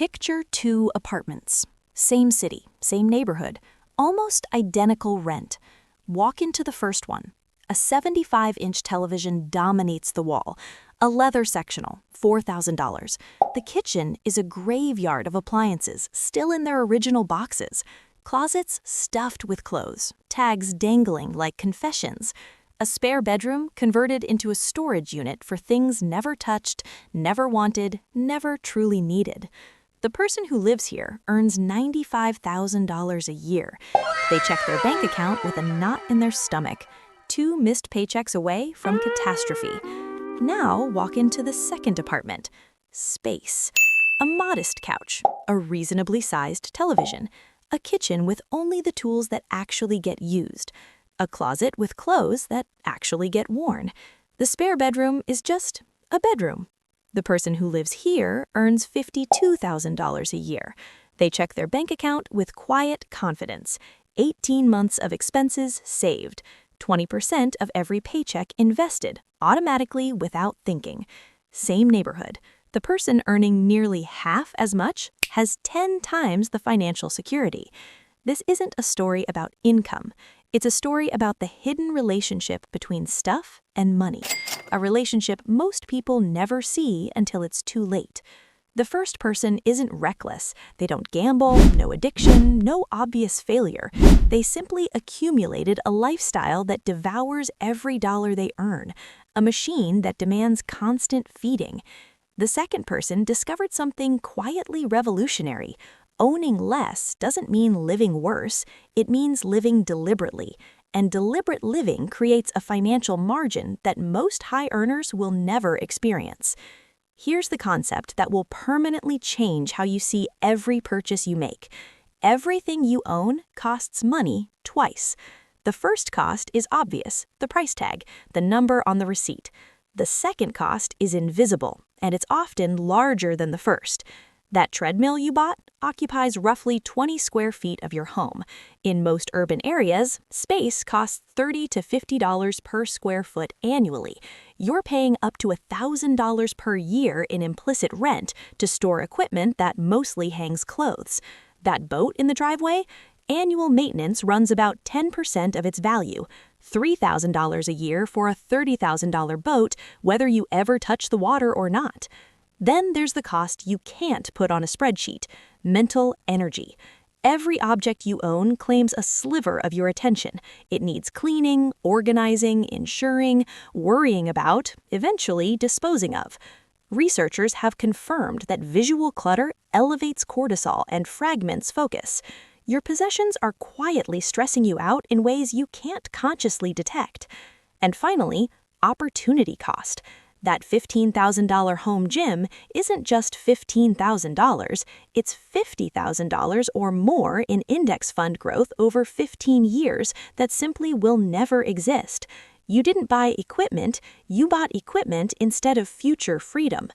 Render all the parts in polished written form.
Picture two apartments. Same city, same neighborhood, almost identical rent. Walk into the first one. A 75-inch television dominates the wall. A leather sectional, $4,000. The kitchen is a graveyard of appliances, still in their original boxes. Closets stuffed with clothes, tags dangling like confessions. A spare bedroom converted into a storage unit for things never touched, never wanted, never truly needed. The person who lives here earns $95,000 a year. They check their bank account with a knot in their stomach, 2 missed paychecks away from catastrophe. Now walk into the second apartment. Space. A modest couch, a reasonably sized television, a kitchen with only the tools that actually get used, a closet with clothes that actually get worn. The spare bedroom is just a bedroom. The person who lives here earns $52,000 a year. They check their bank account with quiet confidence. 18 months of expenses saved. 20% of every paycheck invested, automatically without thinking. Same neighborhood. The person earning nearly half as much has 10 times the financial security. This isn't a story about income. It's a story about the hidden relationship between stuff and money, a relationship most people never see until it's too late. The first person isn't reckless. They don't gamble, no addiction, no obvious failure. They simply accumulated a lifestyle that devours every dollar they earn, a machine that demands constant feeding. The second person discovered something quietly revolutionary. Owning less doesn't mean living worse, it means living deliberately. And deliberate living creates a financial margin that most high earners will never experience. Here's the concept that will permanently change how you see every purchase you make. Everything you own costs money twice. The first cost is obvious, the price tag, the number on the receipt. The second cost is invisible, and it's often larger than the first. That treadmill you bought occupies roughly 20 square feet of your home. In most urban areas, space costs $30 to $50 per square foot annually. You're paying up to $1,000 per year in implicit rent to store equipment that mostly hangs clothes. That boat in the driveway? Annual maintenance runs about 10% of its value. $3,000 a year for a $30,000 boat, whether you ever touch the water or not. Then there's the cost you can't put on a spreadsheet: mental energy. Every object you own claims a sliver of your attention. It needs cleaning, organizing, insuring, worrying about, eventually disposing of. Researchers have confirmed that visual clutter elevates cortisol and fragments focus. Your possessions are quietly stressing you out in ways you can't consciously detect. And finally, opportunity cost. That $15,000 home gym isn't just $15,000, it's $50,000 or more in index fund growth over 15 years that simply will never exist. You didn't buy equipment, you bought equipment instead of future freedom.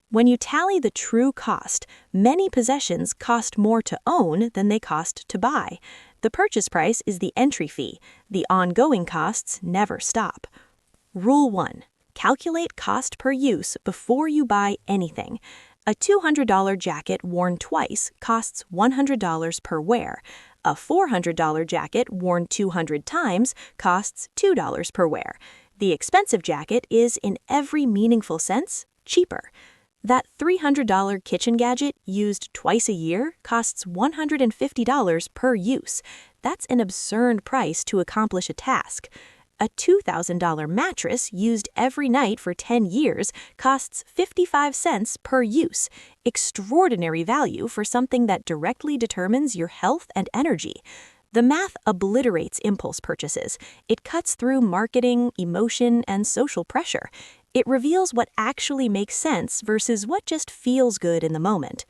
When you tally the true cost, many possessions cost more to own than they cost to buy. The purchase price is the entry fee. The ongoing costs never stop. Rule 1. Calculate cost per use before you buy anything. A $200 jacket worn twice costs $100 per wear. A $400 jacket worn 200 times costs $2 per wear. The expensive jacket is, in every meaningful sense, cheaper. That $300 kitchen gadget used twice a year costs $150 per use. That's an absurd price to accomplish a task. A $2,000 mattress used every night for 10 years costs 55 cents per use. Extraordinary value for something that directly determines your health and energy. The math obliterates impulse purchases. It cuts through marketing, emotion, and social pressure. It reveals what actually makes sense versus what just feels good in the moment.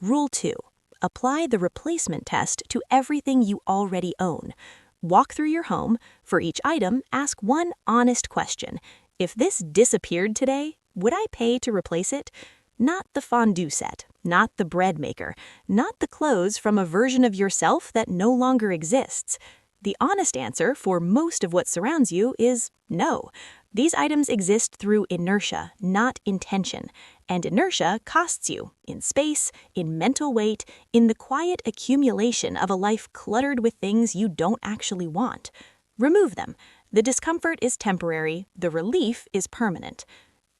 Rule 2. Apply the replacement test to everything you already own. Walk through your home. For each item, ask one honest question. If this disappeared today, would I pay to replace it? Not the fondue set, not the bread maker, not the clothes from a version of yourself that no longer exists. The honest answer for most of what surrounds you is no. These items exist through inertia, not intention, and inertia costs you in space, in mental weight, in the quiet accumulation of a life cluttered with things you don't actually want. Remove them. The discomfort is temporary, the relief is permanent.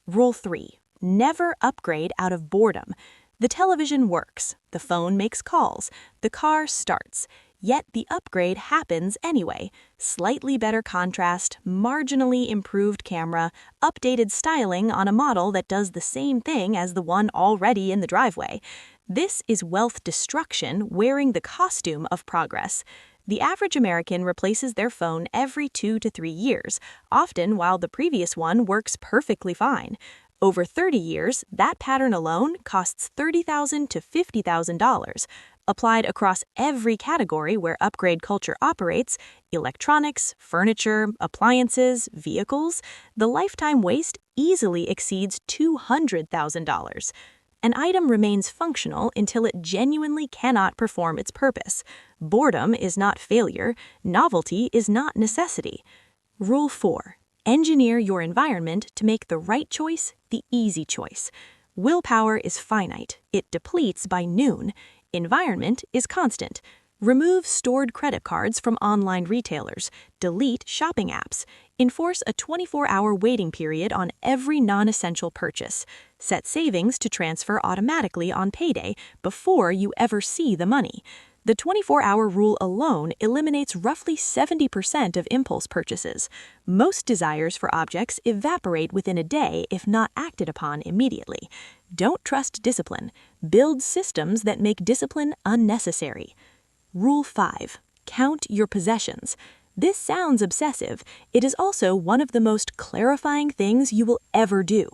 Rule 3. Never upgrade out of boredom. The television works, the phone makes calls, the car starts, yet the upgrade happens anyway. Slightly better contrast, marginally improved camera, updated styling on a model that does the same thing as the one already in the driveway. This is wealth destruction wearing the costume of progress. The average American replaces their phone every 2 to 3 years, often while the previous one works perfectly fine. Over 30 years, that pattern alone costs $30,000 to $50,000. Applied across every category where upgrade culture operates, electronics, furniture, appliances, vehicles, the lifetime waste easily exceeds $200,000. An item remains functional until it genuinely cannot perform its purpose. Boredom is not failure, novelty is not necessity. Rule 4. Engineer your environment to make the right choice the easy choice. Willpower is finite, it depletes by noon. Environment is constant. Remove stored credit cards from online retailers. Delete shopping apps. Enforce a 24-hour waiting period on every non-essential purchase. Set savings to transfer automatically on payday before you ever see the money. The 24-hour rule alone eliminates roughly 70% of impulse purchases. Most desires for objects evaporate within a day if not acted upon immediately. Don't trust discipline. Build systems that make discipline unnecessary. Rule 5. Count your possessions. This sounds obsessive. It is also one of the most clarifying things you will ever do.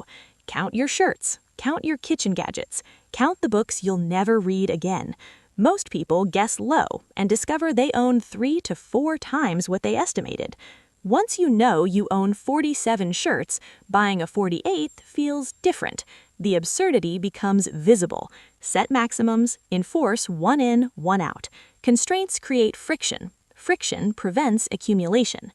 Count your shirts. Count your kitchen gadgets. Count the books you'll never read again. Most people guess low and discover they own 3 to 4 times what they estimated. Once you know you own 47 shirts, buying a 48th feels different. The absurdity becomes visible. Set maximums, enforce one in, one out. Constraints create friction. Friction prevents accumulation.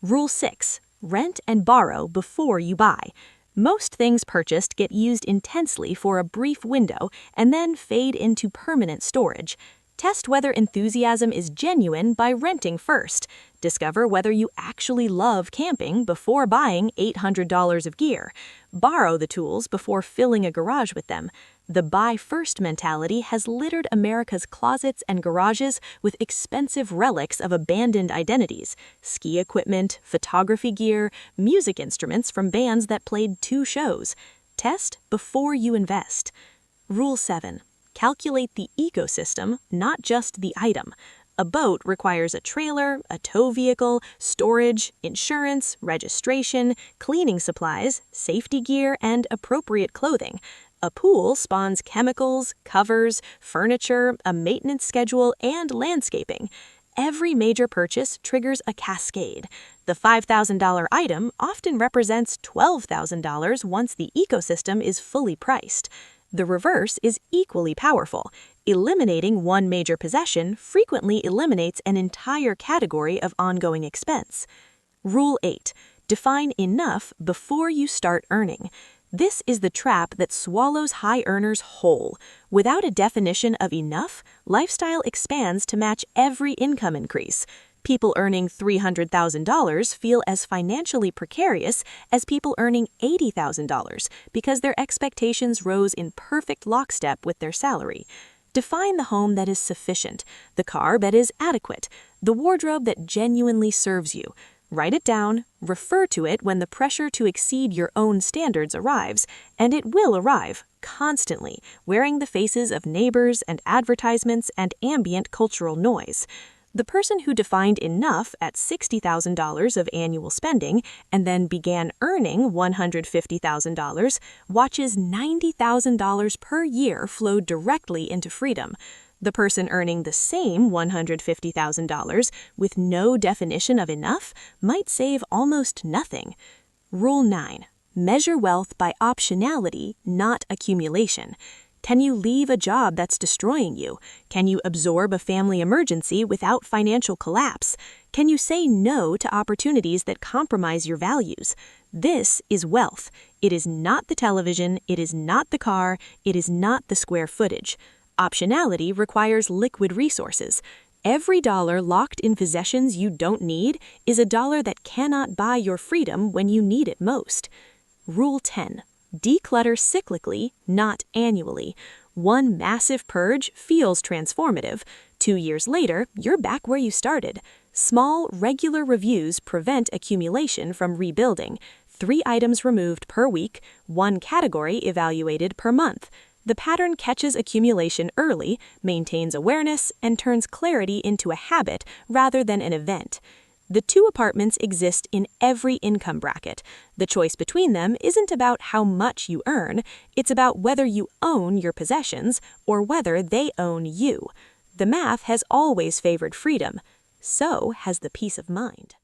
Rule 6. Rent and borrow before you buy. Most things purchased get used intensely for a brief window and then fade into permanent storage. Test whether enthusiasm is genuine by renting first. Discover whether you actually love camping before buying $800 of gear. Borrow the tools before filling a garage with them. The buy-first mentality has littered America's closets and garages with expensive relics of abandoned identities: ski equipment, photography gear, music instruments from bands that played 2 shows. Test before you invest. Rule 7. Calculate the ecosystem, not just the item. A boat requires a trailer, a tow vehicle, storage, insurance, registration, cleaning supplies, safety gear, and appropriate clothing. A pool spawns chemicals, covers, furniture, a maintenance schedule, and landscaping. Every major purchase triggers a cascade. The $5,000 item often represents $12,000 once the ecosystem is fully priced. The reverse is equally powerful. Eliminating one major possession frequently eliminates an entire category of ongoing expense. Rule 8. Define enough before you start earning. This is the trap that swallows high earners whole. Without a definition of enough, lifestyle expands to match every income increase. People earning $300,000 feel as financially precarious as people earning $80,000 because their expectations rose in perfect lockstep with their salary. Define the home that is sufficient, the car that is adequate, the wardrobe that genuinely serves you. Write it down, refer to it when the pressure to exceed your own standards arrives, and it will arrive, constantly, wearing the faces of neighbors and advertisements and ambient cultural noise. The person who defined enough at $60,000 of annual spending and then began earning $150,000 watches $90,000 per year flow directly into freedom. The person earning the same $150,000 with no definition of enough might save almost nothing. Rule 9. Measure wealth by optionality, not accumulation. Can you leave a job that's destroying you? Can you absorb a family emergency without financial collapse? Can you say no to opportunities that compromise your values? This is wealth. It is not the television, it is not the car, it is not the square footage. Optionality requires liquid resources. Every dollar locked in possessions you don't need is a dollar that cannot buy your freedom when you need it most. Rule 10. Declutter cyclically, not annually. One massive purge feels transformative. 2 years later, you're back where you started. Small, regular reviews prevent accumulation from rebuilding. 3 items removed per week, 1 category evaluated per month. The pattern catches accumulation early, maintains awareness, and turns clarity into a habit rather than an event. The 2 apartments exist in every income bracket. The choice between them isn't about how much you earn, it's about whether you own your possessions or whether they own you. The math has always favored freedom. So has the peace of mind.